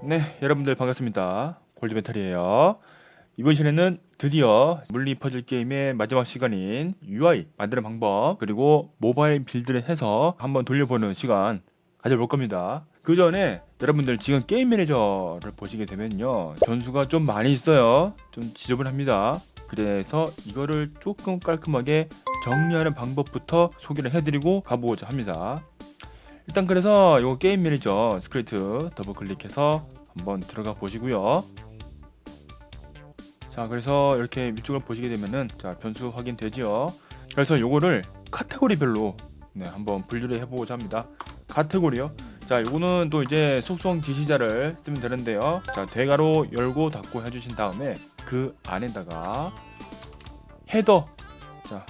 네, 여러분들 반갑습니다. 골드메탈이에요. 이번 시간에는 드디어 물리 퍼즐 게임의 마지막 시간인 UI 만드는 방법 그리고 모바일 빌드를 해서 한번 돌려보는 시간 가져볼 겁니다. 그 전에 여러분들 지금 게임 매니저를 보시게 되면요, 변수가 좀 많이 있어요. 좀 지저분합니다. 그래서 이거를 조금 깔끔하게 정리하는 방법부터 소개를 해드리고 가보고자 합니다. 일단 그래서 요 게임 매니저 스크립트 더블 클릭해서 한번 들어가 보시고요. 자, 그래서 이렇게 위쪽을 보시게 되면은 자, 변수 확인되지요. 그래서 요거를 카테고리별로 한번 분류를 해보고자 합니다. 카테고리요. 자, 요거는 또 이제 속성 지시자를 쓰면 되는데요. 자, 대괄호 열고 닫고 해주신 다음에 그 안에다가 헤더, 자,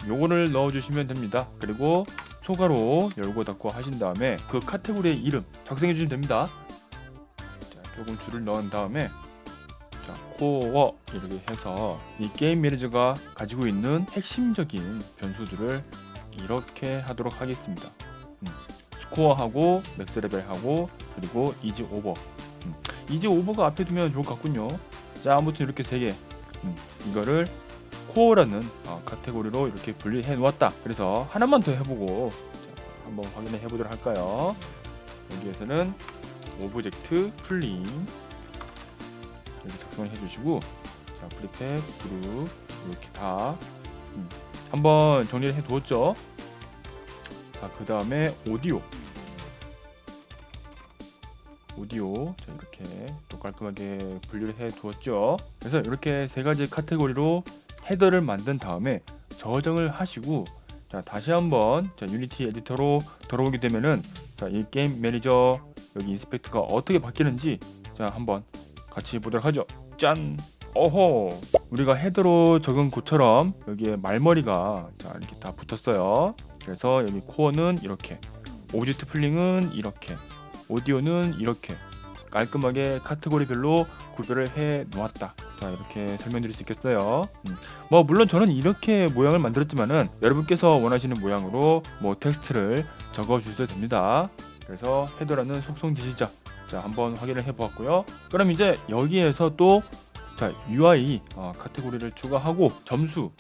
요거를 넣어주시면 됩니다. 그리고 소괄호 열고 닫고 하신 다음에 그 카테고리의 이름 작성해 주시면 됩니다. 자, 조금 줄을 넣은 다음에 자, 코어 이렇게 해서 이 게임 매니저가 가지고 있는 핵심적인 변수들을 이렇게 하도록 하겠습니다. 스코어하고 맥스 레벨하고 그리고 이지 오버. 이지 오버가 앞에 두면 좋을 것 같군요. 자, 아무튼 이렇게 세 개. 이거를 코어라는 카테고리로 이렇게 분리해 놓았다. 그래서 하나만 더 해보고 자, 한번 확인해 보도록 할까요? 여기에서는 오브젝트 풀링 여기 작성을 해주시고, 자, 프리팩 그룹 이렇게 다 한번 정리를 해 두었죠. 자, 그 다음에 오디오 자, 이렇게 또 깔끔하게 분류를 해 두었죠. 그래서 이렇게 세 가지 카테고리로 헤더를 만든 다음에 저장을 하시고, 자, 다시 한번 자, 유니티 에디터로 돌아오게 되면은 자, 이 게임 매니저 여기 인스펙트가 어떻게 바뀌는지 자, 한번 같이 보도록 하죠. 짠! 어허! 우리가 헤더로 적은 곳처럼 여기에 말머리가 자, 이렇게 다 붙었어요. 그래서 여기 코어는 이렇게, 오브젝트 풀링은 이렇게, 오디오는 이렇게 깔끔하게 카테고리별로 구별을 해 놓았다. 자, 이렇게 설명드릴 수 있겠어요. 뭐 물론 저는 이렇게 모양을 만들었지만은 여러분께서 원하시는 모양으로 뭐 텍스트를 적어 주셔도 됩니다. 그래서 헤더라는 속성 지시자 자, 한번 확인을 해 보았고요. 그럼 이제 여기에서 또 자, UI 카테고리를 추가하고 점수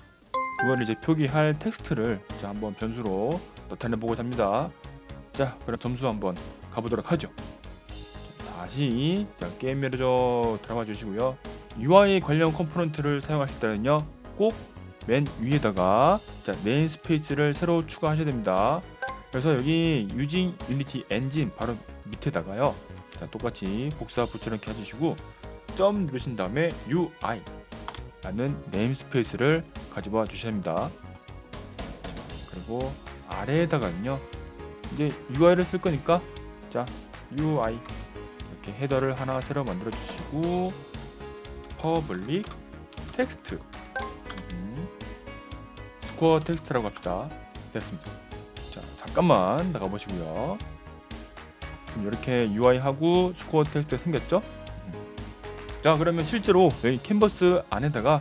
그걸 이제 표기할 텍스트를 자, 한번 변수로 나타내 보고자 합니다. 자, 그럼 점수 한번 가보도록 하죠. 다시 자, 게임 매니저 들어가 주시고요. UI 관련 컴포넌트를 사용하실 때는요, 꼭 맨 위에다가 자, 네임스페이스를 새로 추가하셔야 됩니다. 그래서 여기 Using Unity Engine 바로 밑에다가요, 자, 똑같이 복사 붙여넣기 해주시고 점 누르신 다음에 UI 라는 네임스페이스를 가져와 주셔야 합니다. 그리고 아래에다가는요, 이제 UI를 쓸 거니까 자, UI 이렇게 헤더를 하나 새로 만들어 주시고 퍼블릭 텍스트 스코어 텍스트라고 합시다. 됐습니다. 자, 잠깐만 나가 보시고요. 이렇게 UI하고 스코어 텍스트 생겼죠? 자, 그러면 실제로 여기 캔버스 안에다가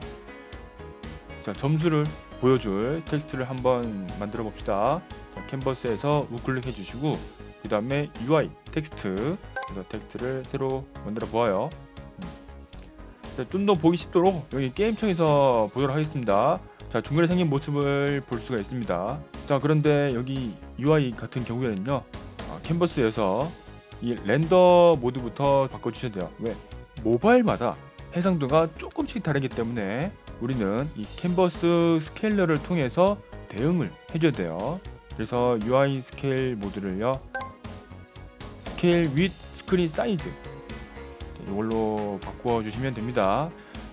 자, 점수를 보여줄 텍스트를 한번 만들어 봅시다. 자, 캔버스에서 우클릭 해주시고 그 다음에 UI 텍스트, 그래서 텍스트를 새로 만들어 보아요. 좀 더 보기 쉽도록 여기 게임청에서 보도록 하겠습니다. 자, 중간에 생긴 모습을 볼 수가 있습니다. 자, 그런데 여기 UI 같은 경우에는요, 캔버스에서 이 렌더 모드부터 바꿔주셔야 돼요. 왜? 모바일마다 해상도가 조금씩 다르기 때문에 우리는 이 캔버스 스케일러를 통해서 대응을 해줘야 돼요. 그래서 UI 스케일 모드를요, 스케일 윗 스크린 사이즈 이걸로 바꾸어 주시면 됩니다.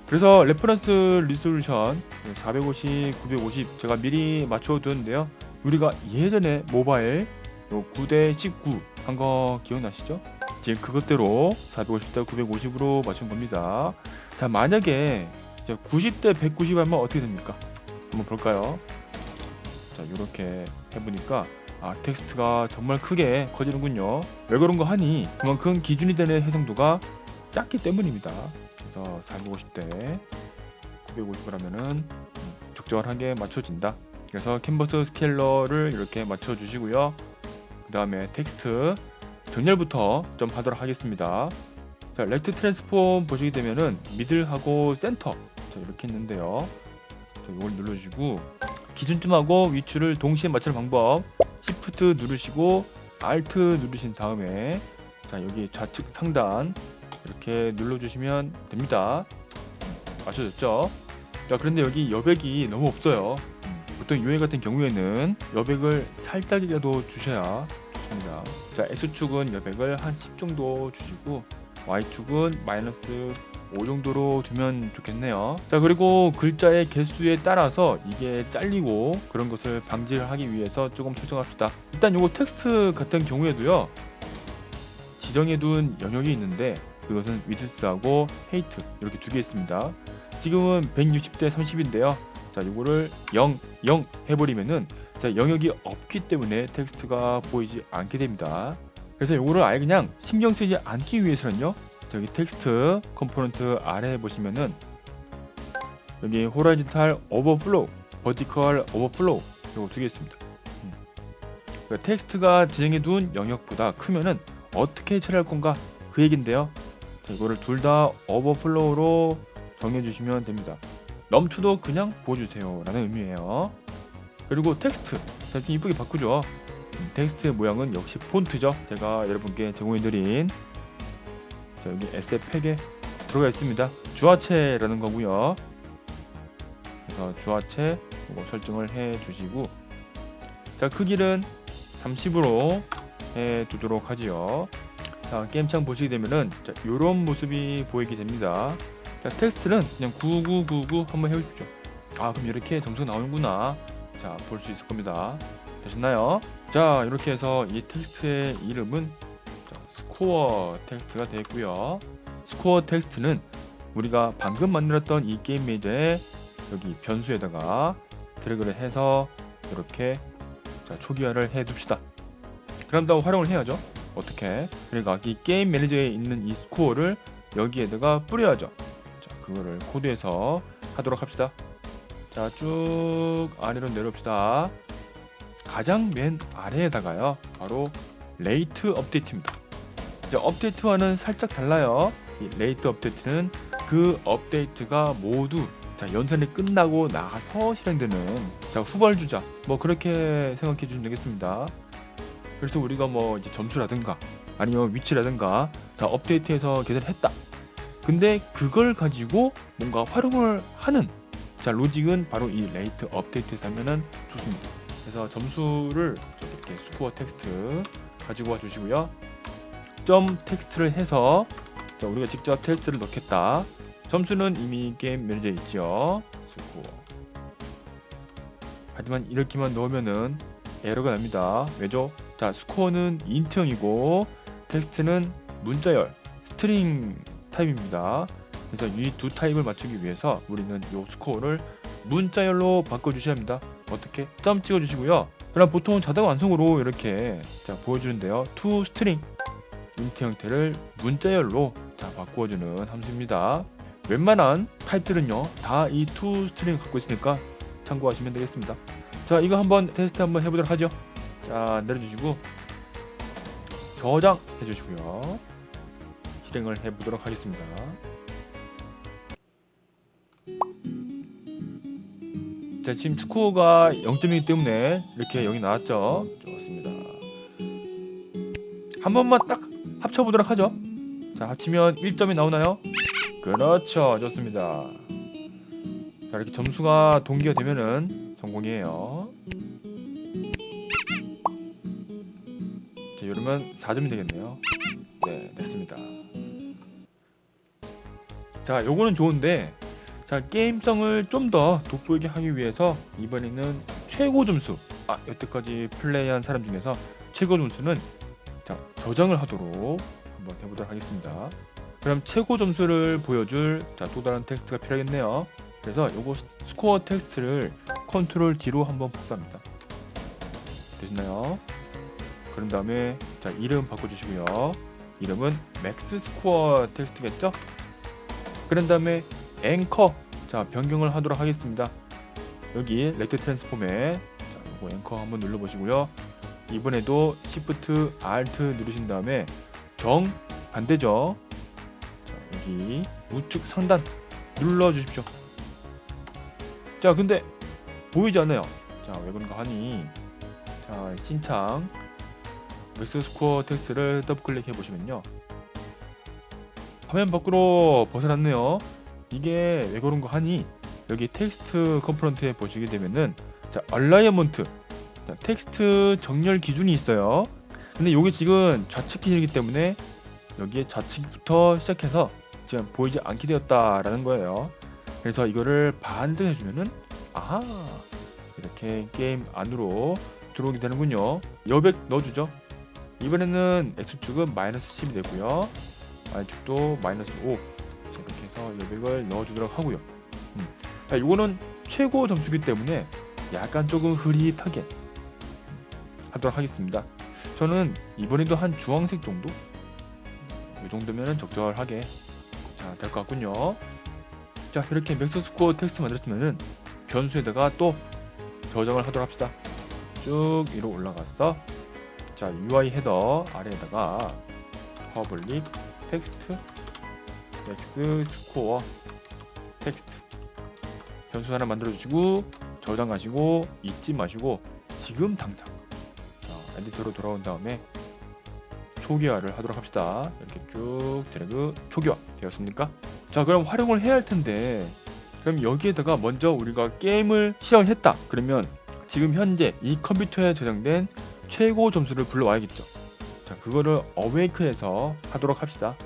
그래서 레퍼런스 리솔루션 450, 950 제가 미리 맞춰 두었는데요, 우리가 예전에 모바일 9:19 한 거 기억나시죠? 지금 그것대로 450대 950으로 맞춘 겁니다. 자, 만약에 90대 190 하면 어떻게 됩니까? 한번 볼까요? 자, 이렇게 해보니까 텍스트가 정말 크게 커지는군요. 왜 그런 거 하니? 그만큼 기준이 되는 해상도가 작기 때문입니다. 그래서 450대 950을 하면은 적절하게 맞춰진다. 그래서 캔버스 스케일러를 이렇게 맞춰 주시고요. 그 다음에 텍스트 정렬부터 좀 하도록 하겠습니다. 자, 렉트 트랜스폼 보시게 되면은 미들하고 센터 자, 이렇게 있는데요. 자, 이걸 눌러주시고 기준점하고 위치를 동시에 맞추는 방법 Shift 누르시고 Alt 누르신 다음에 자 여기 좌측 상단 이렇게 눌러주시면 됩니다. 아셔졌죠? 자 그런데 여기 여백이 너무 없어요. 보통 UA 같은 경우에는 여백을 살짝이라도 주셔야 좋습니다. 자 X축은 여백을 한 10 정도 주시고 Y축은 마이너스 5 정도로 두면 좋겠네요. 자 그리고 글자의 개수에 따라서 이게 잘리고 그런 것을 방지하기 위해서 조금 설정합시다. 일단 요거 텍스트 같은 경우에도요 지정해둔 영역이 있는데 그것은 위드스하고 헤이트 이렇게 두 개 있습니다. 지금은 160대 30인데요. 자 이거를 0 해버리면은 자 영역이 없기 때문에 텍스트가 보이지 않게 됩니다. 그래서 요거를 아예 그냥 신경 쓰지 않기 위해서는요. 저기 텍스트 컴포넌트 아래에 보시면은 여기 호라이즌탈 오버플로우, 버티컬 오버플로우 요거 두 개 있습니다. 그러니까 텍스트가 지정해둔 영역보다 크면은 어떻게 처리할 건가 그 얘긴데요. 자, 이거를 둘 다 오버플로우로 정해주시면 됩니다. 넘쳐도 그냥 보여주세요 라는 의미예요. 그리고 텍스트 자, 좀 이쁘게 바꾸죠. 텍스트의 모양은 역시 폰트죠. 제가 여러분께 제공해드린 자, 여기 에세 팩에 들어가 있습니다. 주화체라는 거고요. 그래서 주화체 이거 설정을 해주시고 자 크기는 30으로 해두도록 하지요. 자 게임창 보시게 되면은 자, 요런 모습이 보이게 됩니다. 자 텍스트는 그냥 9999 한번 해보십시오. 아 그럼 이렇게 점수가 나오는구나. 자 볼 수 있을 겁니다. 되셨나요? 자 이렇게 해서 이 텍스트의 이름은 자, 스코어 텍스트가 되겠고요. 스코어 텍스트는 우리가 방금 만들었던 이 게임 메이저에 여기 변수에다가 드래그를 해서 이렇게 자, 초기화를 해 둡시다. 그럼 다음 활용을 해야죠. 어떻게? 그러니까 이 게임 매니저에 있는 이 스코어를 여기에다가 뿌려야죠. 자, 그거를 코드에서 하도록 합시다. 자, 쭉 아래로 내려옵시다. 가장 맨 아래에다가요. 바로 레이트 업데이트입니다. 자, 업데이트와는 살짝 달라요. 이 레이트 업데이트는 그 업데이트가 모두 자, 연산이 끝나고 나서 실행되는 자, 후발주자 뭐 그렇게 생각해 주시면 되겠습니다. 그래서 우리가 뭐 이제 점수라든가 아니면 위치라든가 다 업데이트해서 계산했다. 근데 그걸 가지고 뭔가 활용을 하는 자 로직은 바로 이 레이트 업데이트에서 하면은 좋습니다. 그래서 점수를 이렇게 스코어 텍스트 가지고 와 주시고요. 점 텍스트를 해서 자 우리가 직접 텍스트를 넣겠다. 점수는 이미 게임 매니저에 있죠. 스코어. 하지만 이렇게만 넣으면은 에러가 납니다. 왜죠? 자 스코어는 인트형이고 텍스트는 문자열 스트링 타입입니다. 그래서 이 두 타입을 맞추기 위해서 우리는 이 스코어를 문자열로 바꿔주셔야 합니다. 어떻게? 점 찍어주시고요. 그럼 보통 자동 완성으로 이렇게 자 보여주는데요. to string 인트 형태를 문자열로 자 바꾸어주는 함수입니다. 웬만한 타입들은요 다 이 to string 갖고 있으니까 참고하시면 되겠습니다. 자 이거 한번 테스트 한번 해보도록 하죠. 자 내려주시고 저장 해주시고요. 실행을 해보도록 하겠습니다. 자 지금 스코어가 0점이기 때문에 이렇게 여기 나왔죠. 좋습니다. 한 번만 딱 합쳐보도록 하죠. 자 합치면 1점이 나오나요? 그렇죠. 좋습니다. 자 이렇게 점수가 동기가 되면은 성공이에요. 자 이러면 4점이 되겠네요. 네 됐습니다. 자 요거는 좋은데 자 게임성을 좀 더 돋보이게 하기 위해서 이번에는 최고 점수 여태까지 플레이한 사람 중에서 최고 점수는 자 저장을 하도록 한번 해보도록 하겠습니다. 그럼 최고 점수를 보여줄 자 또 다른 텍스트가 필요하겠네요. 그래서 요거 스코어 텍스트를 컨트롤 D로 한번 복사합니다. 되셨나요? 그런 다음에 자 이름 바꿔주시고요. 이름은 맥스 스코어 텍스트겠죠? 그런 다음에 앵커 자 변경을 하도록 하겠습니다. 여기 렉트 트랜스폼에 자 요거 앵커 한번 눌러보시고요. 이번에도 Shift Alt 누르신 다음에 정 반대죠. 여기 우측 상단 눌러 주십시오. 자, 근데 보이지 않아요. 자, 왜 그런가 하니, 자, 신창 맥스 스코어 텍스트를 더블 클릭해 보시면요, 화면 밖으로 벗어났네요. 이게 왜 그런가 하니, 여기 텍스트 컴포넌트에 보시게 되면은, 자, 얼라이먼트, 자, 텍스트 정렬 기준이 있어요. 근데 이게 지금 좌측 기준이기 때문에 여기에 좌측부터 시작해서 지금 보이지 않게 되었다라는 거예요. 그래서 이거를 반등해 주면은, 아하, 이렇게 게임 안으로 들어오게 되는군요. 여백 넣어주죠. 이번에는 X축은 마이너스 10이 되고요, Y축도 마이너스 5. 자, 이렇게 해서 여백을 넣어주도록 하고요. 자, 이거는 최고 점수기 때문에 약간 조금 흐릿하게 하도록 하겠습니다. 저는 이번에도 한 주황색 정도? 이 정도면 적절하게 될 것 같군요. 자, 이렇게 맥스 스코어 텍스트 만들었으면은 변수에다가 또 저장을 하도록 합시다. 쭉 위로 올라가서, 자, UI 헤더 아래에다가 퍼블릭 텍스트 맥스 스코어 텍스트 변수 하나 만들어 주시고 저장하시고 잊지 마시고 지금 당장 에디터로 돌아온 다음에 초기화를 하도록 합시다. 이렇게 쭉 드래그 초기화 되었습니까? 자, 그럼 활용을 해야 할 텐데, 그럼 여기에다가 먼저 우리가 게임을 시작을 했다 그러면 지금 현재 이 컴퓨터에 저장된 최고 점수를 불러와야겠죠. 자, 그거를 어웨이크해서 하도록 합시다.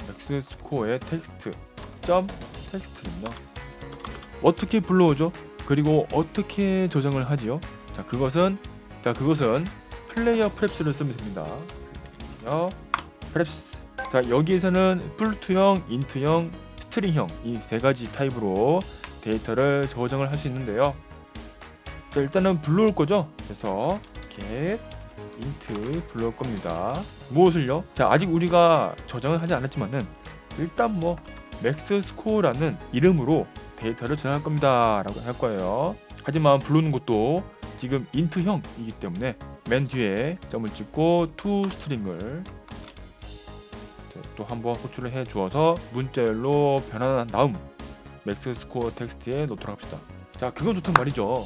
맥스 스코어의 텍스트 점 텍스트는요, 어떻게 불러오죠? 그리고 어떻게 저장을 하지요? 자, 그것은 플레이어 프랩스를 쓰면 됩니다. 프랩스. 자, 여기에서는 플루트형, 인트형, 스트링형 이 세 가지 타입으로 데이터를 저장을 할 수 있는데요. 자, 일단은 불러올 거죠. 그래서 get int 불러올 겁니다. 무엇을요? 자, 아직 우리가 저장을 하지 않았지만은 일단 뭐 맥스 스코어라는 이름으로 데이터를 저장할 겁니다 라고 할 거예요. 하지만 불러오는 것도 지금 인트형이기 때문에 맨 뒤에 점을 찍고 to 스트링을 또 한번 호출을 해 주어서 문자열로 변환한 다음 맥스 스코어 텍스트에 넣도록 합시다. 자, 그건 좋단 말이죠.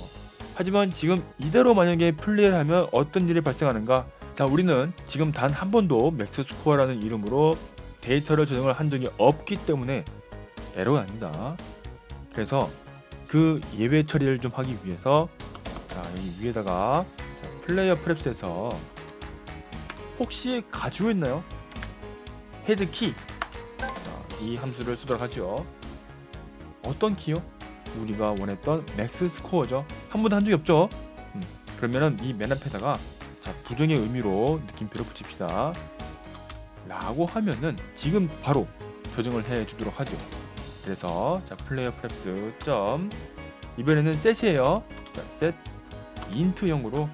하지만 지금 이대로 만약에 플레이를 하면 어떤 일이 발생하는가? 자, 우리는 지금 단 한 번도 맥스 스코어라는 이름으로 데이터를 저장을 한 적이 없기 때문에 에러가 납니다. 그래서 그 예외 처리를 좀 하기 위해서, 자, 여기 위에다가 플레이어 프랩스에서 혹시 가지고 있나요? 헤즈 키, 이 함수를 쓰도록 하죠. 어떤 키요? 우리가 원했던 맥스 스코어죠. 한 번도 한 적이 없죠. 그러면은 이 맨 앞에다가, 자, 부정의 의미로 느낌표를 붙입시다 라고 하면은 지금 바로 조정을 해 주도록 하죠. 그래서 자, 플레이어 프랩스 점, 이번에는 셋이에요. 자, 셋 인트형으로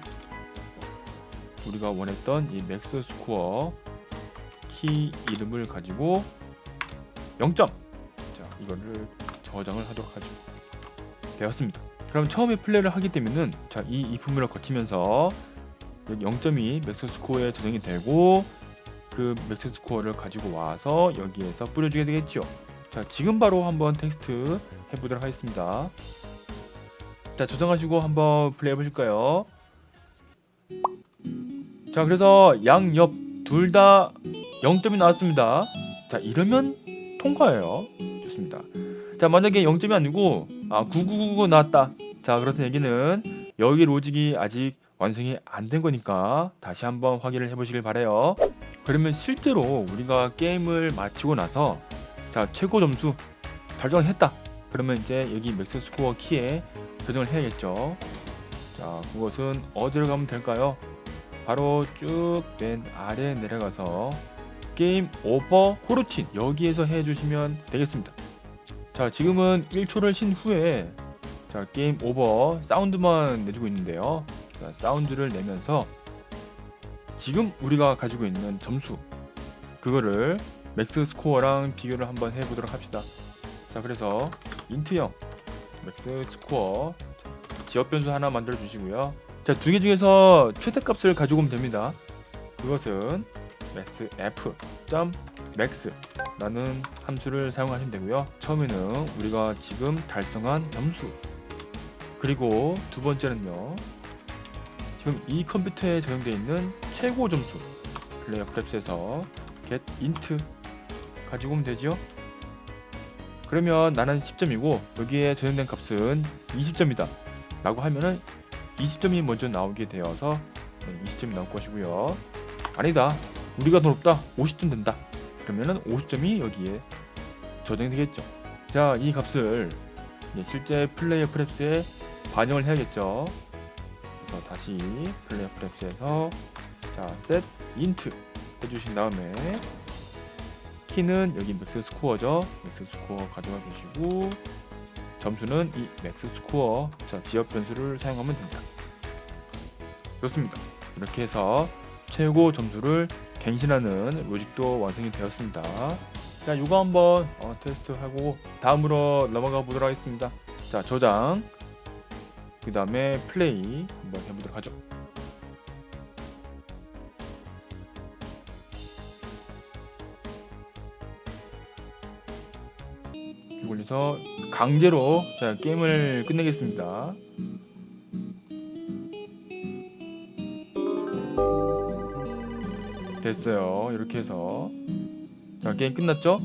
우리가 원했던 이 맥스 스코어 키 이름을 가지고 0점, 자, 이거를 저장을 하도록 하죠. 되었습니다. 그럼 처음에 플레이를 하게 되면은, 자, 이 if문을 거치면서 여기 0점이 맥스 스코어에 저장이 되고 그 맥스 스코어를 가지고 와서 여기에서 뿌려주게 되겠죠. 자, 지금 바로 한번 텍스트 해보도록 하겠습니다. 자, 저장하시고 한번 플레이 해보실까요? 자, 그래서 양옆 둘 다 0점이 나왔습니다. 자, 이러면 통과예요. 좋습니다. 자, 만약에 0점이 아니고 9999 나왔다. 자, 그래서 얘기는 여기 로직이 아직 완성이 안 된 거니까 다시 한번 확인을 해보시길 바래요. 그러면 실제로 우리가 게임을 마치고 나서, 자, 최고 점수 달성했다. 그러면 이제 여기 맥스 스코어 키에 저장을 해야겠죠. 자, 그것은 어디로 가면 될까요? 바로 쭉 맨 아래 내려가서 게임 오버 코르틴, 여기에서 해주시면 되겠습니다. 자, 지금은 1초를 쉰 후에, 자, 게임 오버 사운드만 내주고 있는데요. 자, 사운드를 내면서 지금 우리가 가지고 있는 점수, 그거를 맥스 스코어랑 비교를 한번 해보도록 합시다. 자, 그래서 인트형 맥스 스코어, 지역 변수 하나 만들어 주시고요. 자, 두 개 중에서 최대값을 가지고 오면 됩니다. 그것은 맥스 f 점 max라는 함수를 사용하시면 되고요. 처음에는 우리가 지금 달성한 점수, 그리고 두 번째는요, 지금 이 컴퓨터에 적용되어 있는 최고 점수, 플레이어 프랩스에서 get int 가지고 오면 되죠. 그러면 나는 10점이고 여기에 적용된 값은 20점이다 라고 하면은 20점이 먼저 나오게 되어서 20점이 나올 것이고요. 아니다, 우리가 더 높다, 50점 된다, 그러면은 50점이 여기에 저장이 되겠죠. 자, 이 값을 이제 실제 플레이어 프랩스에 반영을 해야겠죠. 그래서 다시 플레이어 프랩스에서 자 set int 해주신 다음에 키는 여기 맥스 스코어죠. 맥스 스코어 가져가 주시고 점수는 이 맥스 스코어, 자 지역 변수를 사용하면 됩니다. 좋습니다. 이렇게 해서 최고 점수를 갱신하는 로직도 완성이 되었습니다. 자, 이거 한번 테스트하고 다음으로 넘어가 보도록 하겠습니다. 자, 저장, 그 다음에 플레이 한번 해보도록 하죠. 이걸로 강제로 자 게임을 끝내겠습니다. 됐어요. 이렇게 해서 자 게임 끝났죠?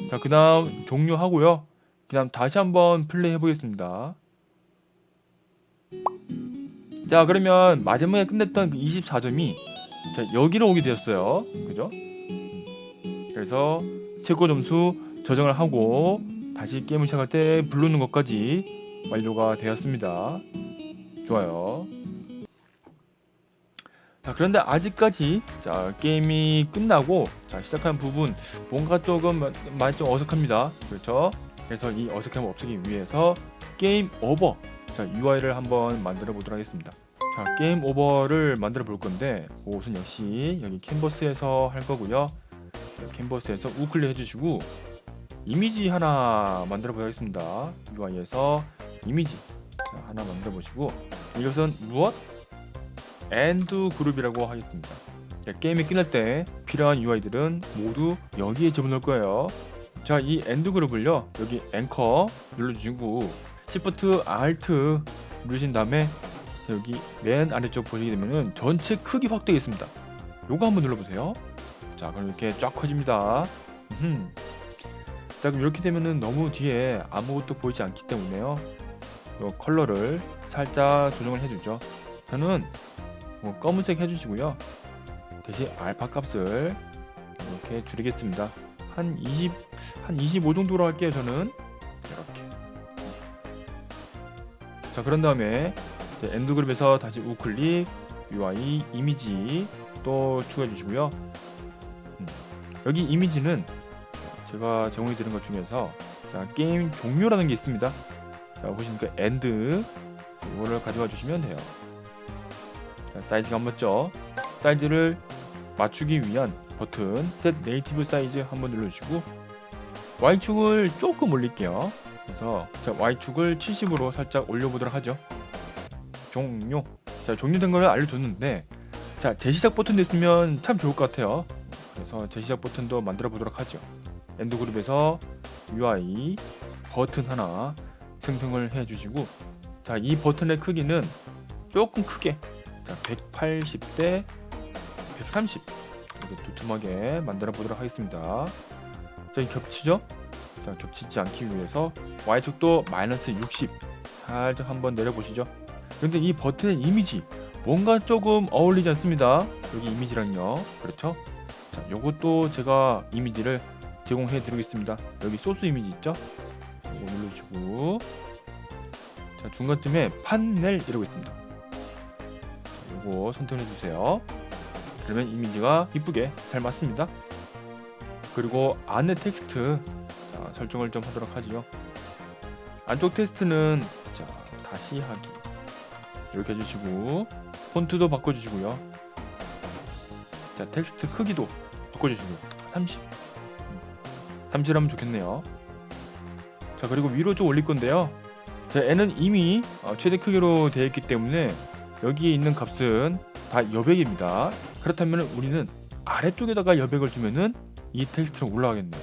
자, 그 다음 종료하고요. 그 다음 다시 한번 플레이 해보겠습니다. 자, 그러면 마지막에 끝냈던 그 24점이 자 여기로 오게 되었어요. 그죠? 그래서 최고 점수 저장을 하고 다시 게임을 시작할 때 부르는 것까지 완료가 되었습니다. 좋아요. 자, 그런데 아직까지 자 게임이 끝나고 자 시작한 부분 뭔가 조금 많이 좀 어색합니다. 그렇죠? 그래서 이 어색함을 없애기 위해서 게임 오버 자 UI를 한번 만들어 보도록 하겠습니다. 자, 게임 오버를 만들어 볼 건데 그것은 역시 여기 캔버스에서 할 거고요. 캔버스에서 우클릭 해주시고 이미지 하나 만들어 보겠습니다. UI에서 이미지 자, 하나 만들어 보시고 이것은 무엇? 엔드 그룹이라고 하겠습니다. 자, 게임이 끝날 때 필요한 UI들은 모두 여기에 집어넣을 거예요. 자, 이 엔드 그룹을요 여기 앵커 눌러주시고 Shift Alt 누르신 다음에 여기 맨 아래쪽 보시게 되면은 전체 크기 확대겠습니다. 요거 한번 눌러보세요. 자, 그럼 이렇게 쫙 커집니다. 자, 그럼 이렇게 되면은 너무 뒤에 아무것도 보이지 않기 때문에요. 요 컬러를 살짝 조정을 해주죠. 저는 검은색 해주시고요. 대신 알파 값을 이렇게 줄이겠습니다. 한 25 정도로 할게요. 저는 이렇게. 자, 그런 다음에 엔드 그룹에서 다시 우클릭 UI 이미지 또 추가해 주시고요. 여기 이미지는 제가 제공해 드린 것 중에서 자, 게임 종료라는 게 있습니다. 자, 보시니까 엔드 이거를 가져가 주시면 돼요. 자, 사이즈가 안 맞죠? 사이즈를 맞추기 위한 버튼 Set Native Size 한번 눌러주시고 Y축을 조금 올릴게요. 그래서 자, Y축을 70으로 살짝 올려보도록 하죠. 종료. 자, 종료된 거를 알려줬는데 자, 재시작 버튼도 있으면 참 좋을 것 같아요. 그래서 재시작 버튼도 만들어 보도록 하죠. 엔드 그룹에서 UI 버튼 하나 생성을 해주시고 자, 이 버튼의 크기는 조금 크게 자, 180대 130 이렇게 두툼하게 만들어 보도록 하겠습니다. 자, 이 겹치죠? 자, 겹치지 않기 위해서 Y축도 마이너스 60 살짝 한번 내려보시죠. 그런데 이 버튼의 이미지 뭔가 조금 어울리지 않습니다. 여기 이미지랑요. 그렇죠? 자, 요것도 제가 이미지를 제공해 드리겠습니다. 여기 소스 이미지 있죠? 이거 눌러주시고 자, 중간쯤에 판넬 이러고 있습니다. 자, 요거 선택해 주세요. 그러면 이미지가 이쁘게 잘 맞습니다. 그리고 안에 텍스트 자, 설정을 좀 하도록 하지요. 안쪽 텍스트는 자, 다시 하기 이렇게 해주시고 폰트도 바꿔주시고요. 자, 텍스트 크기도 바꿔주시고 30 하면 좋겠네요. 자, 그리고 위로 좀 올릴 건데요. 자, N은 이미 최대 크기로 되어 있기 때문에 여기에 있는 값은 다 여백입니다. 그렇다면 우리는 아래쪽에다가 여백을 주면은 이 텍스트로 올라가겠네요.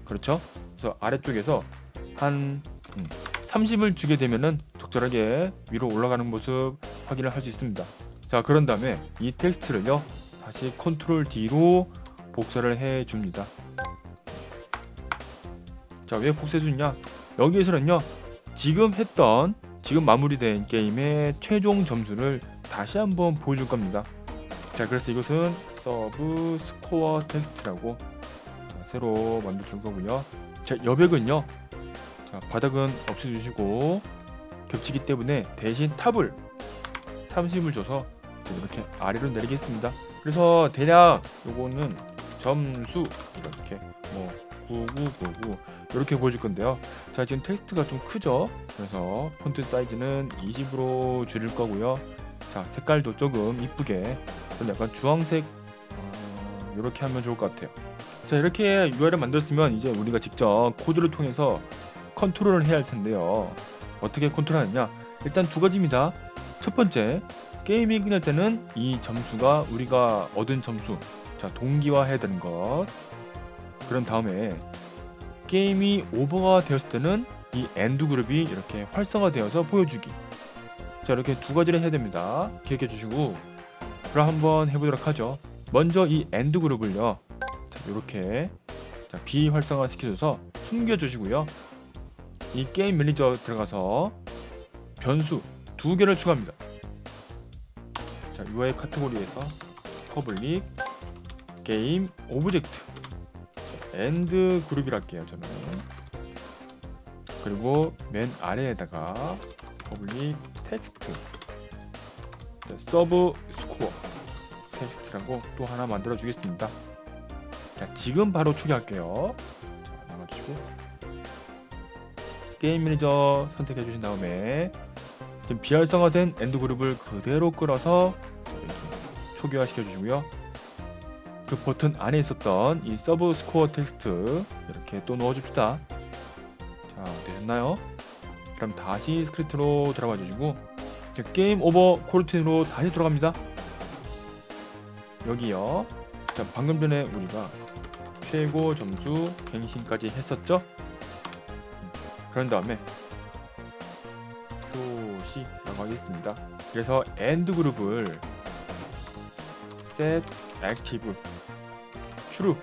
그렇죠? 그래서 아래쪽에서 한 30을 주게 되면은 적절하게 위로 올라가는 모습 확인을 할 수 있습니다. 자, 그런 다음에 이 텍스트를요 다시 컨트롤 D로 복사를 해 줍니다. 자, 왜 복사해 주냐? 여기에서는요 지금 마무리된 게임의 최종 점수를 다시 한번 보여줄 겁니다. 자, 그래서 이것은 서브 스코어 텍스트라고 새로 만들 줄 거고요. 자, 여백은요, 자, 바닥은 없애주시고 겹치기 때문에 대신 탑을 30을 줘서 이렇게 아래로 내리겠습니다. 그래서 대략 요거는 점수 이렇게 뭐 9999 이렇게 보여줄 건데요. 자, 지금 텍스트가 좀 크죠? 그래서 폰트 사이즈는 20으로 줄일 거고요. 자, 색깔도 조금 이쁘게 약간 주황색 이렇게 하면 좋을 것 같아요. 자, 이렇게 UI를 만들었으면 이제 우리가 직접 코드를 통해서 컨트롤을 해야 할 텐데요. 어떻게 컨트롤하느냐? 일단 두 가지입니다. 첫 번째, 게임이 끝날 때는 이 점수가 우리가 얻은 점수, 자, 동기화해야 되는 것. 그런 다음에 게임이 오버가 되었을 때는 이 엔드 그룹이 이렇게 활성화되어서 보여주기. 자, 이렇게 두 가지를 해야 됩니다. 기억해 주시고 그럼 한번 해보도록 하죠. 먼저 이 엔드 그룹을요, 자, 이렇게 비활성화 시켜줘서 숨겨주시고요. 이 게임 매니저 들어가서 변수 두 개를 추가합니다. 자, UI 카테고리에서 퍼블릭 게임 오브젝트 엔드 그룹이라 할게요, 저는. 그리고 맨 아래에다가 퍼블릭 텍스트 서브 스코어 텍스트라고 또 하나 만들어 주겠습니다. 자, 지금 바로 추가할게요. 자, 나가주시고 게임 매니저 선택해 주신 다음에 지금 비활성화된 엔드 그룹을 그대로 끌어서 초기화 시켜 주시고요. 그 버튼 안에 있었던 이 서브 스코어 텍스트 이렇게 또 넣어 줍시다. 자, 되셨나요? 그럼 다시 스크립트로 들어가 주시고 게임 오버 코르틴으로 다시 돌아갑니다. 여기요. 자, 방금 전에 우리가 최고 점수 갱신까지 했었죠? 그런 다음에 표시라고 하겠습니다. 그래서 엔드 그룹을 set active true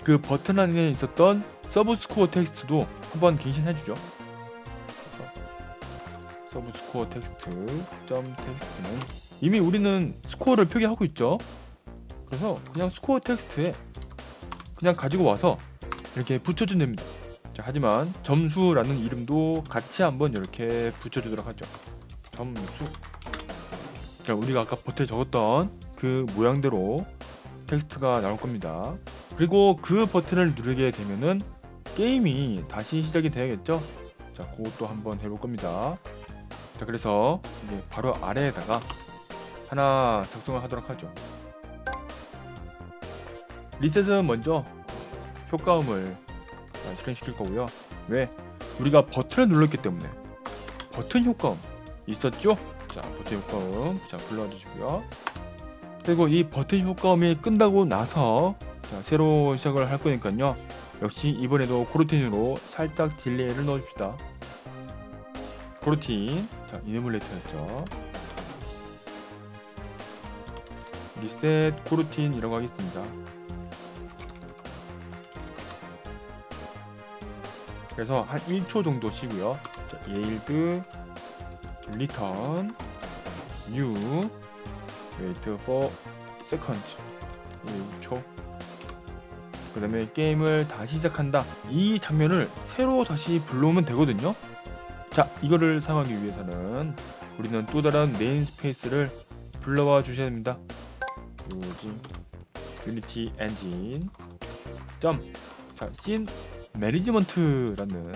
그 버튼 안에 있었던 서브 스코어 텍스트도 한번 갱신해주죠. 서브 스코어 텍스트 점 텍스트는 이미 우리는 스코어를 표기하고 있죠. 그래서 그냥 스코어 텍스트에 그냥 가지고 와서 이렇게 붙여주면 됩니다. 자, 하지만 점수라는 이름도 같이 한번 이렇게 붙여주도록 하죠. 점수. 자, 우리가 아까 버튼에 적었던 그 모양대로 텍스트가 나올 겁니다. 그리고 그 버튼을 누르게 되면은 게임이 다시 시작이 돼야겠죠. 자, 그것도 한번 해볼 겁니다. 자, 그래서 이제 바로 아래에다가 하나 작성을 하도록 하죠. 리셋은 먼저 효과음을 실행시킬 거고요. 왜? 우리가 버튼을 눌렀기 때문에 버튼 효과음 있었죠? 자, 버튼 효과음 자 불러주시고요. 그리고 이 버튼 효과음이 끝나고 나서 자, 새로 시작을 할 거니까요. 역시 이번에도 코르틴으로 살짝 딜레이를 넣어줍시다. 코르틴, 자, 이네뮬레이터였죠. 리셋 코르틴이라고 하겠습니다. 그래서 한 1초 정도 쉬고요. 자, yield return new wait for seconds 1초. 그 다음에 게임을 다시 시작한다. 이 장면을 새로 다시 불러오면 되거든요. 자, 이거를 사용하기 위해서는 우리는 또 다른 네임스페이스를 불러와 주셔야 됩니다. 요즘 유니티 엔진 점 자, 씬 매니지먼트라는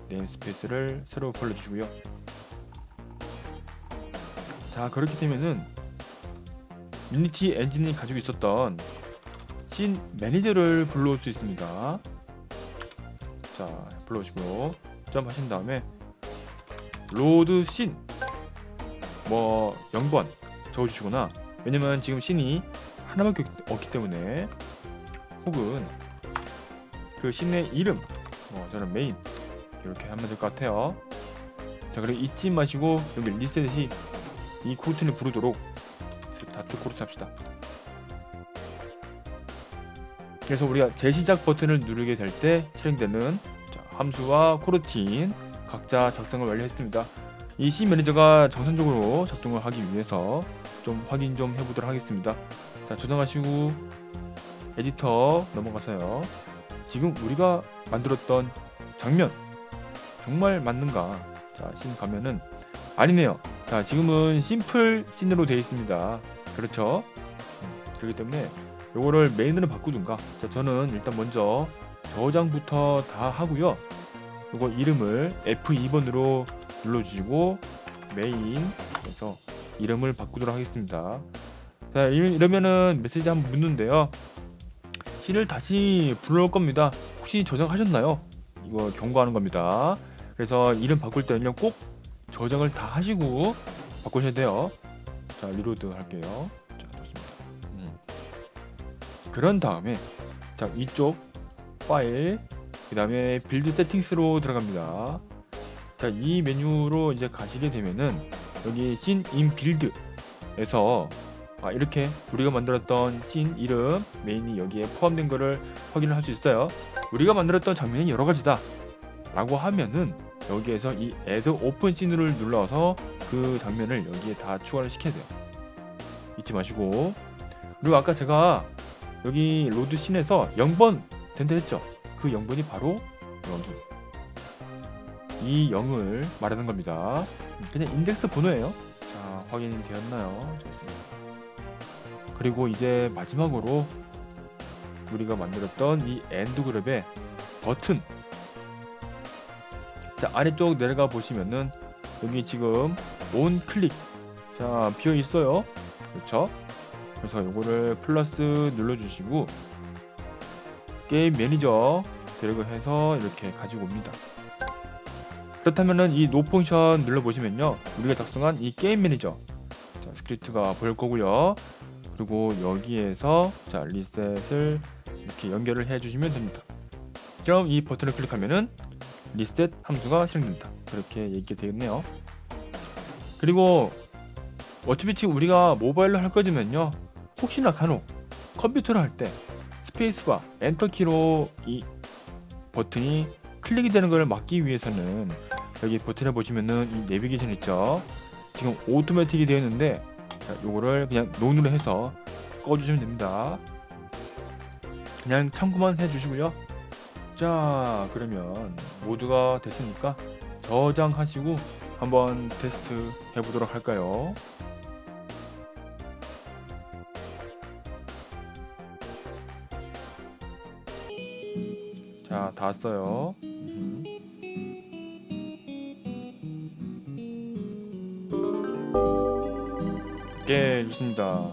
네임스페이스를 새로 불러주시고요. 자, 그렇게 되면은 유니티 엔진이 가지고 있었던 씬 매니저를 불러올 수 있습니다. 자, 불러오시고요. 점 하신 다음에 로드 씬 뭐 0번 적어주시거나, 왜냐면 지금 씬이 하나밖에 없기 때문에 혹은 그 씬의 이름, 저는 메인 이렇게 하면 될 것 같아요. 자, 그리고 잊지 마시고 여기 리셋이 이 코르틴을 부르도록 스타트 코르트 합시다. 그래서 우리가 재시작 버튼을 누르게 될 때 실행되는 함수와 코르틴 각자 작성을 완료했습니다. 이 C 매니저가 정상적으로 작동을 하기 위해서 좀 확인 좀 해보도록 하겠습니다. 자, 저장하시고 에디터 넘어가서요. 지금 우리가 만들었던 장면 정말 맞는가? 자, 씬 가면은 아니네요. 자, 지금은 심플 씬으로 되어 있습니다. 그렇죠? 그렇기 때문에 요거를 메인으로 바꾸든가. 자, 저는 일단 먼저 저장부터 다 하고요. 요거 이름을 F2번으로 눌러주시고 메인에서 이름을 바꾸도록 하겠습니다. 자, 이러면은 메시지 한번 묻는데요. 씬을 다시 불러올 겁니다. 혹시 저장하셨나요? 이거 경고하는 겁니다. 그래서 이름 바꿀 때는요 꼭 저장을 다 하시고 바꾸셔야 돼요. 자, 리로드 할게요. 자, 좋습니다. 그런 다음에 자, 이쪽 파일 그 다음에 빌드 세팅스로 들어갑니다. 자, 이 메뉴로 이제 가시게 되면은 여기 씬 인 빌드에서 이렇게 우리가 만들었던 씬 이름 메인이 여기에 포함된 거를 확인을 할 수 있어요. 우리가 만들었던 장면이 여러 가지다 라고 하면은 여기에서 이 add open 씬을 눌러서 그 장면을 여기에 다 추가를 시켜야 돼요. 잊지 마시고. 그리고 아까 제가 여기 로드 씬에서 0번 된다 했죠. 그 0번이 바로 여기 이 0을 말하는 겁니다. 그냥 인덱스 번호예요. 자, 확인이 되었나요? 좋습니다. 그리고 이제 마지막으로 우리가 만들었던 이 엔드 그룹의 버튼. 자, 아래쪽 내려가 보시면은 여기 지금 온 클릭 자 비어 있어요. 그렇죠? 그래서 요거를 플러스 눌러주시고 게임 매니저 드래그해서 이렇게 가지고 옵니다. 그렇다면은 이 노 펑션 눌러보시면요 우리가 작성한 이 게임 매니저 자, 스크립트가 보일 거고요. 그리고 여기에서 자 리셋을 이렇게 연결을 해주시면 됩니다. 그럼 이 버튼을 클릭하면은 리셋 함수가 실행된다. 그렇게 얘기가 되겠네요. 그리고 어차피 지금 우리가 모바일로 할 거지만요 혹시나 간혹 컴퓨터로 할 때 스페이스바 엔터키로 이 버튼이 클릭이 되는 걸 막기 위해서는 여기 버튼을 보시면은 이 내비게이션 있죠. 지금 오토매틱이 되어 있는데 요거를 그냥 논으로 해서 꺼주시면 됩니다. 그냥 참고만 해주시고요. 자, 그러면 모두가 됐으니까 저장하시고 한번 테스트 해보도록 할까요? 자, 다 왔어요. 예, 좋습니다.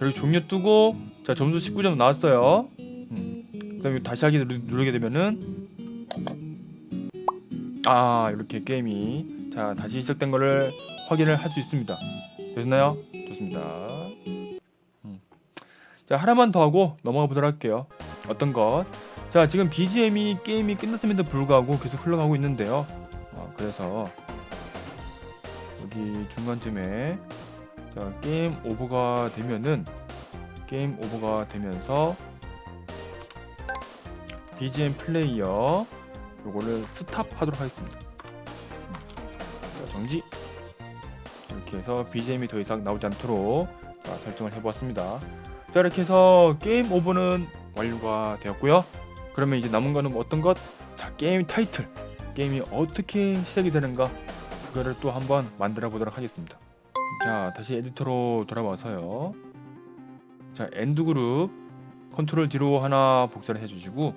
여기 종료 뜨고 자 점수 19점 나왔어요. 그 다음에 다시 하기 누르게 되면은 이렇게 게임이 자 다시 시작된 거를 확인을 할 수 있습니다. 되셨나요? 좋습니다. 자, 하나만 더 하고 넘어가 보도록 할게요. 어떤 것? 자, 지금 BGM이 게임이 끝났음에도 불구하고 계속 흘러가고 있는데요. 그래서 여기 중간쯤에 자, 게임 오버가 되면서 BGM 플레이어 요거를 스탑하도록 하겠습니다. 자, 정지. 이렇게 해서 BGM이 더 이상 나오지 않도록 자, 설정을 해보았습니다. 자, 이렇게 해서 게임 오버는 완료가 되었고요. 그러면 이제 남은 거는 어떤 것? 자, 게임 타이틀. 게임이 어떻게 시작이 되는가? 그거를 또 한번 만들어 보도록 하겠습니다. 자, 다시 에디터로 돌아와서요. 자, 엔드 그룹 컨트롤 D로 하나 복사를 해주시고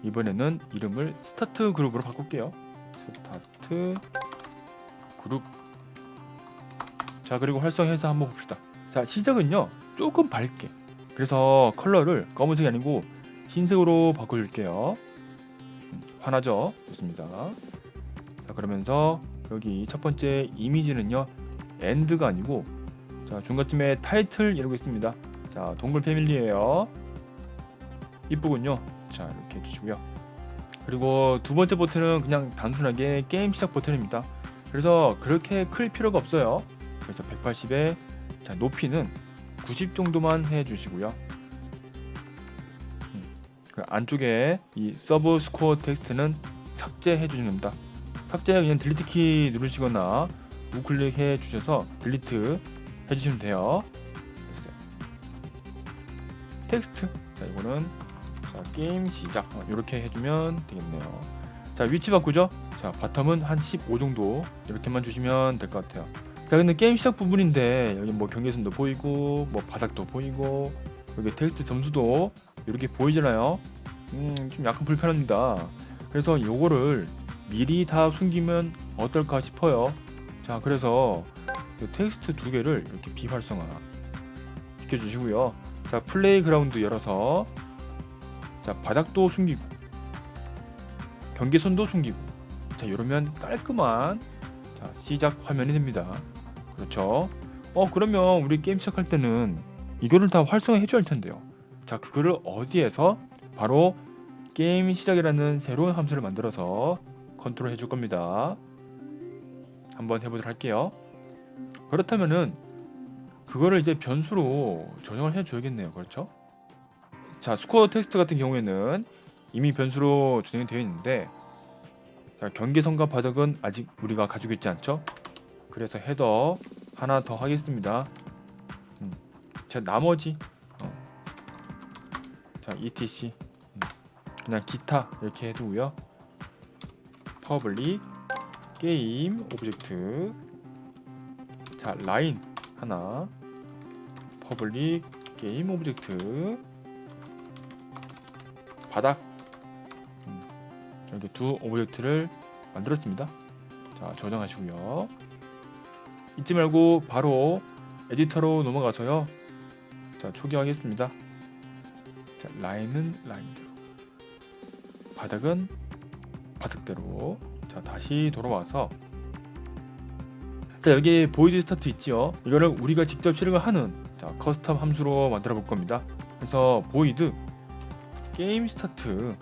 이번에는 이름을 스타트 그룹으로 바꿀게요. 스타트 그룹. 자, 그리고 활성해서 한번 봅시다. 자, 시작은요 조금 밝게. 그래서 컬러를 검은색이 아니고 흰색으로 바꿔줄게요. 환하죠? 좋습니다. 자, 그러면서 여기 첫 번째 이미지는요 엔드가 아니고 자 중간쯤에 타이틀 이러고 있습니다. 자, 동굴 패밀리예요. 이쁘군요. 자, 이렇게 해주시고요. 그리고 두 번째 버튼은 그냥 단순하게 게임 시작 버튼입니다. 그래서 그렇게 클 필요가 없어요. 그래서 180에 자, 높이는 90 정도만 해주시고요. 그 안쪽에 이 서브 스코어 텍스트는 삭제해 주시면 됩니다. 삭제 그냥 딜리트 키 누르시거나 우클릭해 주셔서 딜리트 해주시면 돼요. 됐어요. 텍스트. 자, 이거는 자, 게임 시작 이렇게 해주면 되겠네요. 자, 위치 바꾸죠. 자, 바텀은 한 15 정도 이렇게만 주시면 될 것 같아요. 자, 근데 게임 시작 부분인데 여기 뭐 경계선도 보이고 뭐 바닥도 보이고 여기 텍스트 점수도 이렇게 보이잖아요. 좀 약간 불편합니다. 그래서 요거를 미리 다 숨기면 어떨까 싶어요. 자, 그래서 텍스트 두 개를 이렇게 비활성화 시켜주시고요. 자, 플레이그라운드 열어서 자, 바닥도 숨기고 경계선도 숨기고 자, 이러면 깔끔한 자, 시작 화면이 됩니다. 그렇죠? 그러면 우리 게임 시작할 때는 이거를 다 활성화해 줘야 할 텐데요. 자, 그거를 어디에서 바로 게임 시작이라는 새로운 함수를 만들어서 컨트롤 해줄 겁니다. 한번 해보도록 할게요. 그렇다면은 그거를 이제 변수로 전용을 해줘야겠네요. 그렇죠? 자, 스코어 텍스트 같은 경우에는 이미 변수로 전용이 되어 있는데 자, 경계선과 바닥은 아직 우리가 가지고 있지 않죠? 그래서 헤더 하나 더 하겠습니다. 자, 나머지 자, etc 그냥 기타 이렇게 해두고요. 퍼블릭 게임 오브젝트 자, 라인 하나 퍼블릭 게임 오브젝트 바닥 이렇게 두 오브젝트를 만들었습니다. 자, 저장하시고요. 잊지 말고 바로 에디터로 넘어가서요. 자, 초기화하겠습니다. 자, 라인은 라인대로 바닥은 바닥대로 자, 다시 돌아와서 자, 여기 보이드 스타트 있지요. 이거를 우리가 직접 실행을 하는 자, 커스텀 함수로 만들어 볼 겁니다. 그래서 보이드 게임 스타트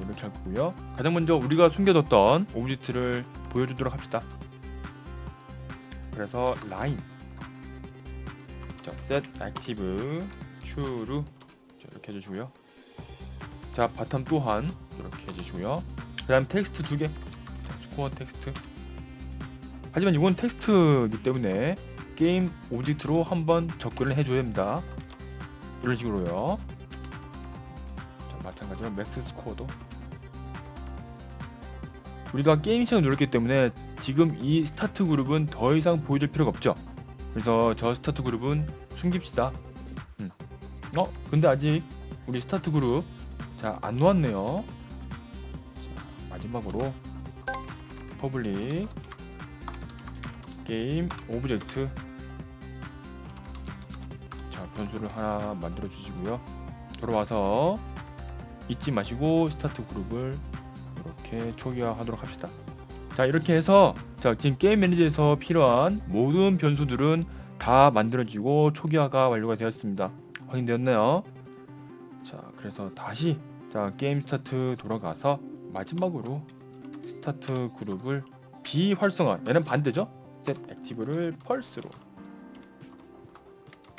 이렇게 할 거고요. 가장 먼저 우리가 숨겨뒀던 오브젝트를 보여주도록 합시다. 그래서 라인 자, set active true 이렇게 해주시고요. 자, 바텀 또한 이렇게 해주시고요. 그 다음 텍스트 두 개 스코어 텍스트 하지만 이건 텍스트이기 때문에 게임 오브젝트로 한번 접근을 해줘야 됩니다. 이런 식으로요. 자, 마찬가지로 맥스 스코어도 우리가 게임 시작을 눌렀기 때문에 지금 이 스타트 그룹은 더 이상 보여줄 필요가 없죠. 그래서 저 스타트 그룹은 숨깁시다. 근데 아직 우리 스타트 그룹 자, 안 놓았네요. 자, 마지막으로 퍼블릭 게임 오브젝트 자, 변수를 하나 만들어 주시고요. 돌아와서 잊지 마시고 스타트 그룹을 이렇게 초기화하도록 합시다. 자, 이렇게 해서 자, 지금 게임 매니저에서 필요한 모든 변수들은 다 만들어지고 초기화가 완료가 되었습니다. 확인되었나요? 자, 그래서 다시 자, 게임 스타트 돌아가서 마지막으로 스타트 그룹을 비활성화 얘는 반대죠? set active를 펄스로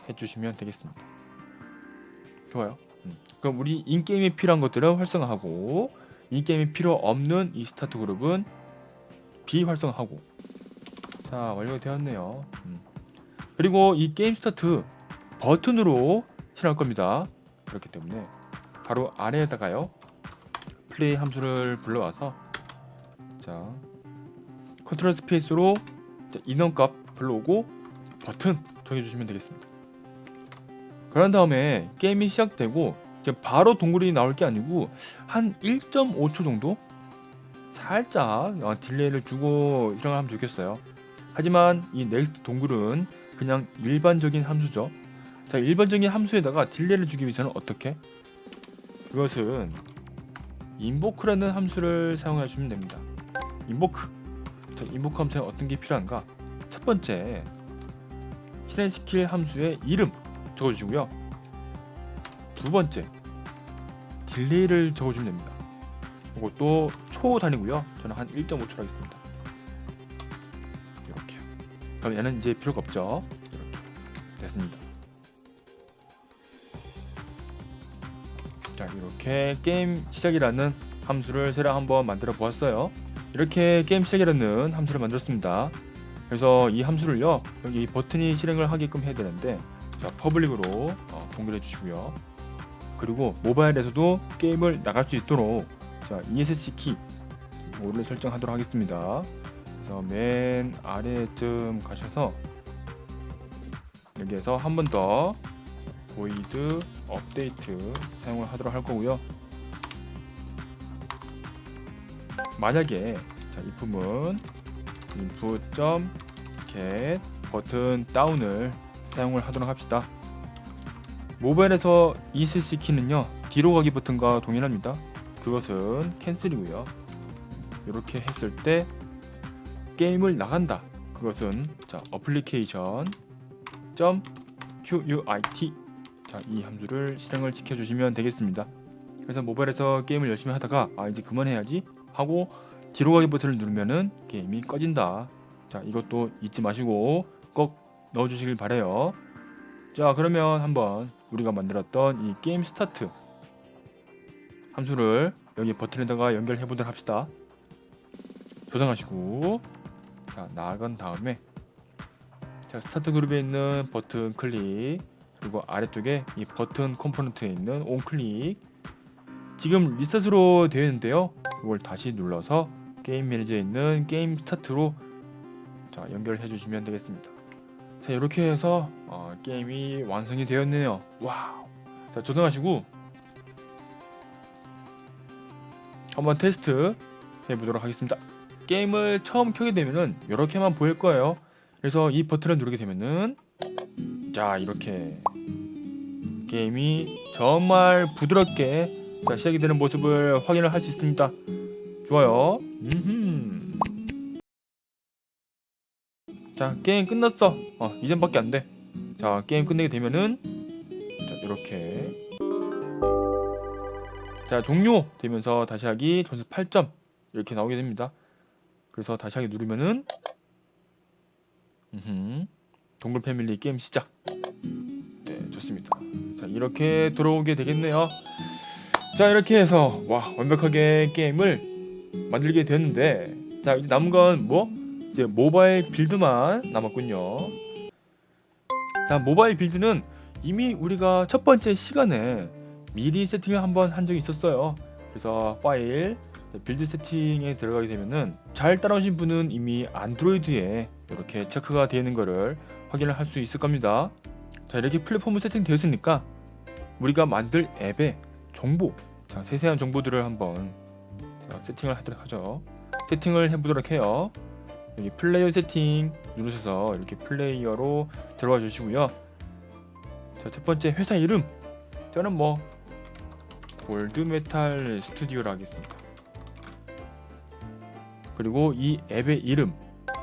해주시면 되겠습니다. 좋아요. 그럼 우리 인게임에 필요한 것들은 활성화하고 인게임에 필요 없는 이 스타트 그룹은 비활성화하고 자, 완료가 되었네요. 그리고 이 게임 스타트 버튼으로 실행할 겁니다. 그렇기 때문에 바로 아래에다가요 플레이 함수를 불러와서 자, 컨트롤 스페이스로 인원값 불러오고 버튼 정해주시면 되겠습니다. 그런 다음에 게임이 시작되고 이제 바로 동굴이 나올 게 아니고 한 1.5초 정도 살짝 딜레이를 주고 실행을 하면 좋겠어요. 하지만 이 넥스트 동굴은 그냥 일반적인 함수죠. 자, 일반적인 함수에다가 딜레이를 주기 위해서는 어떻게? 그것은 인보크라는 함수를 사용하시면 됩니다. 인보크. 자, 인보크 함수에 어떤 게 필요한가? 첫 번째, 실행시킬 함수의 이름 적어주시고요. 두 번째, 딜레이를 적어주면 됩니다. 이것도 초 단위고요. 저는 한 1.5초로 하겠습니다. 이렇게요. 그럼 얘는 이제 필요가 없죠. 이렇게 됐습니다. 자, 이렇게 게임 시작이라는 함수를 새로 한번 만들어 보았어요. 이렇게 게임 시작이라는 함수를 만들었습니다. 그래서 이 함수를요, 여기 버튼이 실행을 하게끔 해야 되는데, 자, 퍼블릭으로 공개해 주시고요. 그리고 모바일에서도 게임을 나갈 수 있도록 자, ESC 키를 설정하도록 하겠습니다. 그래서 맨 아래쯤 가셔서 여기에서 한 번 더 void update 사용을 하도록 할 거고요. 만약에 자, if은 input.get 버튼 다운을 사용을 하도록 합시다. 모바일에서 ESC 키는요, 뒤로 가기 버튼과 동일합니다. 그것은 캔슬이고요. 이렇게 했을 때 게임을 나간다. 그것은 자, application.quit 자, 이 함수를 실행을 시켜주시면 되겠습니다. 그래서 모바일에서 게임을 열심히 하다가 이제 그만해야지 하고 뒤로 가기 버튼을 누르면은 게임이 꺼진다. 자, 이것도 잊지 마시고 꼭 넣어주시길 바래요. 자, 그러면 한번 우리가 만들었던 이 게임 스타트 함수를 여기 버튼에다가 연결해 보도록 합시다. 저장하시고 자, 나간 다음에 자, 스타트 그룹에 있는 버튼 클릭, 그리고 아래쪽에 이 버튼 컴포넌트에 있는 온 클릭. 지금 리셋으로 되어 있는데요, 이걸 다시 눌러서 게임 매니저에 있는 게임 스타트로 자, 연결해 주시면 되겠습니다. 자, 이렇게 해서 게임이 완성이 되었네요. 와우. 자, 저장하시고 한번 테스트 해보도록 하겠습니다. 게임을 처음 켜게 되면은 이렇게만 보일 거예요. 그래서 이 버튼을 누르게 되면은 자, 이렇게 게임이 정말 부드럽게 자, 시작이 되는 모습을 확인을 할 수 있습니다. 좋아요. 자, 게임 끝났어. 이젠밖에 안 돼. 자, 게임 끝내게 되면은 자, 이렇게 자, 종료 되면서 다시 하기 점수 8점 이렇게 나오게 됩니다. 그래서 다시 하기 누르면은 동굴 패밀리 게임 시작. 네, 좋습니다. 자, 이렇게 들어오게 되겠네요. 자, 이렇게 해서 완벽하게 게임을 만들게 되었는데, 자, 이제 남은 건 뭐? 이제 모바일 빌드만 남았군요. 자, 모바일 빌드는 이미 우리가 첫 번째 시간에 미리 세팅을 한번 한 적이 있었어요. 그래서 파일 빌드 세팅에 들어가게 되면은 잘 따라오신 분은 이미 안드로이드에 이렇게 체크가 되어 있는 거를 확인을 할 수 있을 겁니다. 자, 이렇게 플랫폼 세팅 되었으니까 우리가 만들 앱의 정보, 자, 세세한 정보들을 한번 세팅을 하도록 하죠. 세팅을 해보도록 해요. 여기 플레이어 세팅 누르셔서 이렇게 플레이어로 들어가 주시고요. 자, 첫 번째 회사 이름, 저는 뭐 골드메탈 스튜디오로 하겠습니다. 그리고 이 앱의 이름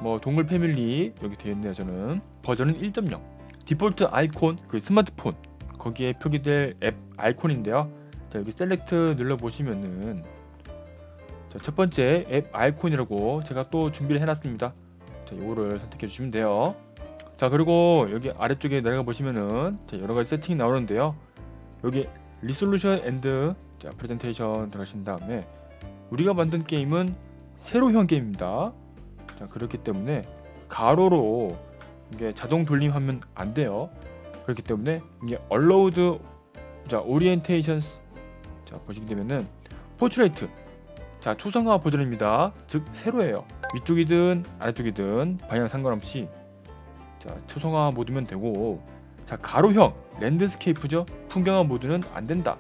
뭐 동물 패밀리 여기 되어 있네요. 저는 버전은 1.0. 디폴트 아이콘 그 스마트폰 거기에 표기될 앱 아이콘인데요. 자, 여기 셀렉트 눌러 보시면은 자, 첫 번째 앱 아이콘이라고 제가 또 준비를 해놨습니다. 자, 요거를 선택해 주시면 돼요. 자, 그리고 여기 아래쪽에 내려가 보시면은 자, 여러 가지 세팅이 나오는데요. 여기 리솔루션 앤드 자, 프레젠테이션 들어가신 다음에 우리가 만든 게임은 세로형 게임입니다. 자, 그렇기 때문에 가로로 이게 자동 돌림하면 안 돼요. 그렇기 때문에 이게 allowed 자, orientations 자, 보시게 되면은 포트레이트 자, 초상화 버전입니다. 즉 세로예요. 위쪽이든 아래쪽이든 방향 상관없이 자, 초상화 모드면 되고, 자, 가로형 랜드스케이프죠. 풍경화 모드는 안 된다.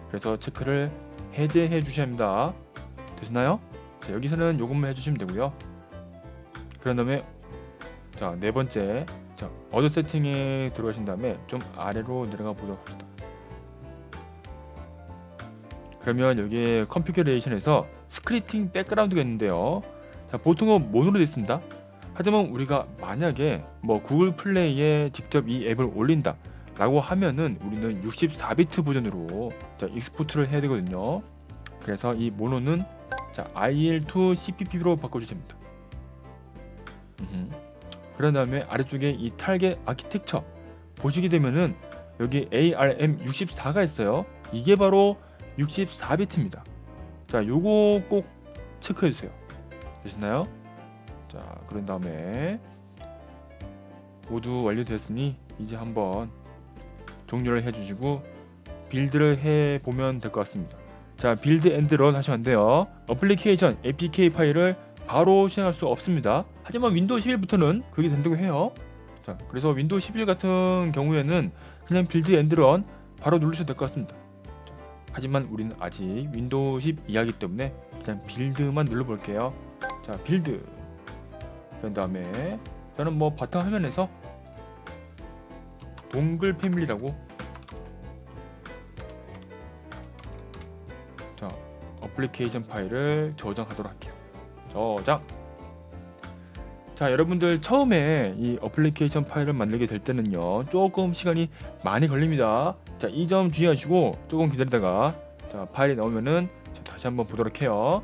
그래서 체크를 해제해 주셔야 합니다. 되시나요? 자, 여기서는 요것만 해주시면 되고요. 그런 다음에 자, 네 번째 자, 어드 세팅에 들어가신 다음에 좀 아래로 내려가 보도록 합시다. 그러면 여기에 컨피규레이션에서 스크립팅 백그라운드가 있는데요. 자, 보통은 모노로 되어 있습니다. 하지만 우리가 만약에 뭐 구글 플레이에 직접 이 앱을 올린다 라고 하면은 우리는 64비트 버전으로 자, 익스포트를 해야 되거든요. 그래서 이 모노는 자, IL2 CPP로 바꿔주시면 됩니다. 그런 다음에 아래쪽에 이 타겟 아키텍처 보시게 되면은 여기 ARM64가 있어요. 이게 바로 64비트입니다. 자, 요거 꼭 체크해 주세요. 되시나요? 자, 그런 다음에 모두 완료되었으니 이제 한번 종료를 해주시고 빌드를 해보면 될 것 같습니다. 자, 빌드 앤드 런 하시면 안 돼요. 어플리케이션 APK 파일을 바로 실행할 수 없습니다. 하지만 윈도우 11부터는 그게 된다고 해요. 자, 그래서 윈도우 11 같은 경우에는 그냥 빌드 앤드 런 바로 누르셔도 될 것 같습니다. 자, 하지만 우리는 아직 윈도우 10 이하기 때문에 그냥 빌드만 눌러볼게요. 자, 빌드. 그런 다음에 저는 뭐 바탕화면에서 동글 패밀리라고 자, 어플리케이션 파일을 저장하도록 할게요. 저장. 자, 여러분들 처음에 이 어플리케이션 파일을 만들게 될 때는요 조금 시간이 많이 걸립니다. 자, 이 점 주의하시고 조금 기다리다가 자, 파일이 나오면은 자, 다시 한번 보도록 해요.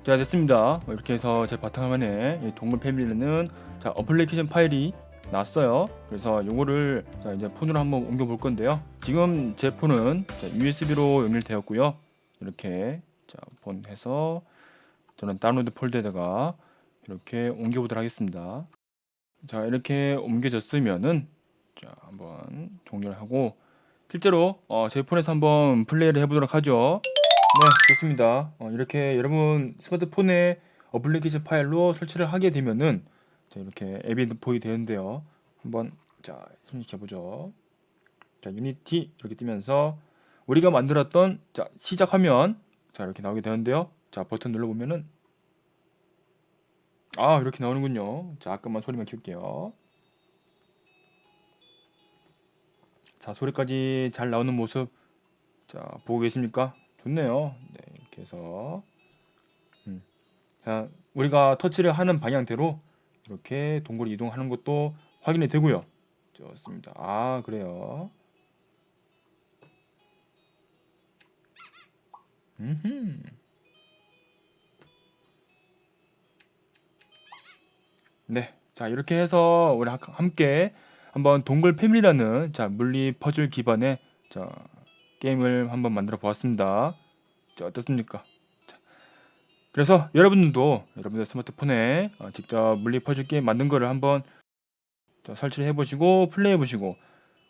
자, 됐습니다. 이렇게 해서 제 바탕화면에 이 동글 패밀리는 자, 어플리케이션 파일이 났어요. 그래서 요거를 자, 이제 폰으로 한번 옮겨 볼 건데요. 지금 제 폰은 자, USB로 연결되었고요. 이렇게 자, 폰 해서 저는 다운로드 폴더에다가 이렇게 옮겨 보도록 하겠습니다. 자, 이렇게 옮겨졌으면은 자, 한번 종료를 하고 실제로 제 폰에서 한번 플레이를 해보도록 하죠. 네, 좋습니다. 이렇게 여러분 스마트폰에 어플리케이션 파일로 설치를 하게 되면은 자, 이렇게 앱이 보이게 되는데요. 한번 자, 손익해 보죠. 자, 유니티 이렇게 뜨면서 우리가 만들었던 자, 시작 화면 자, 이렇게 나오게 되는데요. 자, 버튼 눌러 보면은 아, 이렇게 나오는군요. 자, 잠깐만 소리만 키울게요. 자, 소리까지 잘 나오는 모습 자, 보고 계십니까? 좋네요. 네, 이렇게 해서 자, 우리가 터치를 하는 방향대로 이렇게 동굴이 이동하는 것도 확인이 되고요. 좋습니다. 아, 그래요. 네, 자, 이렇게 해서 우리 함께 한번 동굴 패밀리라는 자, 물리 퍼즐 기반의 자, 게임을 한번 만들어 보았습니다. 자, 어떻습니까? 자, 그래서 여러분들도 여러분들 스마트폰에 직접 물리 퍼즐 게임 만든 거를 한번 자, 설치를 해보시고 플레이 해보시고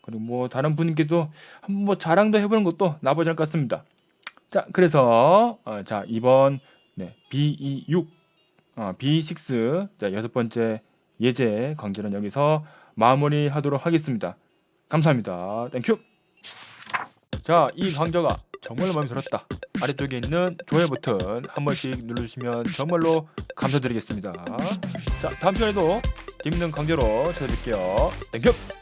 그리고 뭐 다른 분께도 한번 뭐 자랑도 해보는 것도 나쁘지 않을 것 같습니다. 자, 그래서 자, 이번 네, B26 B6 자, 6번째 예제 강좌는 여기서 마무리하도록 하겠습니다. 감사합니다. 땡큐. 자, 이 강좌가 정말 마음에 들었다. 아래쪽에 있는 좋아요 버튼 한 번씩 눌러주시면 정말로 감사드리겠습니다. 자, 다음 시간에도 재밌는 강좌로 찾아뵐게요. 땡큐.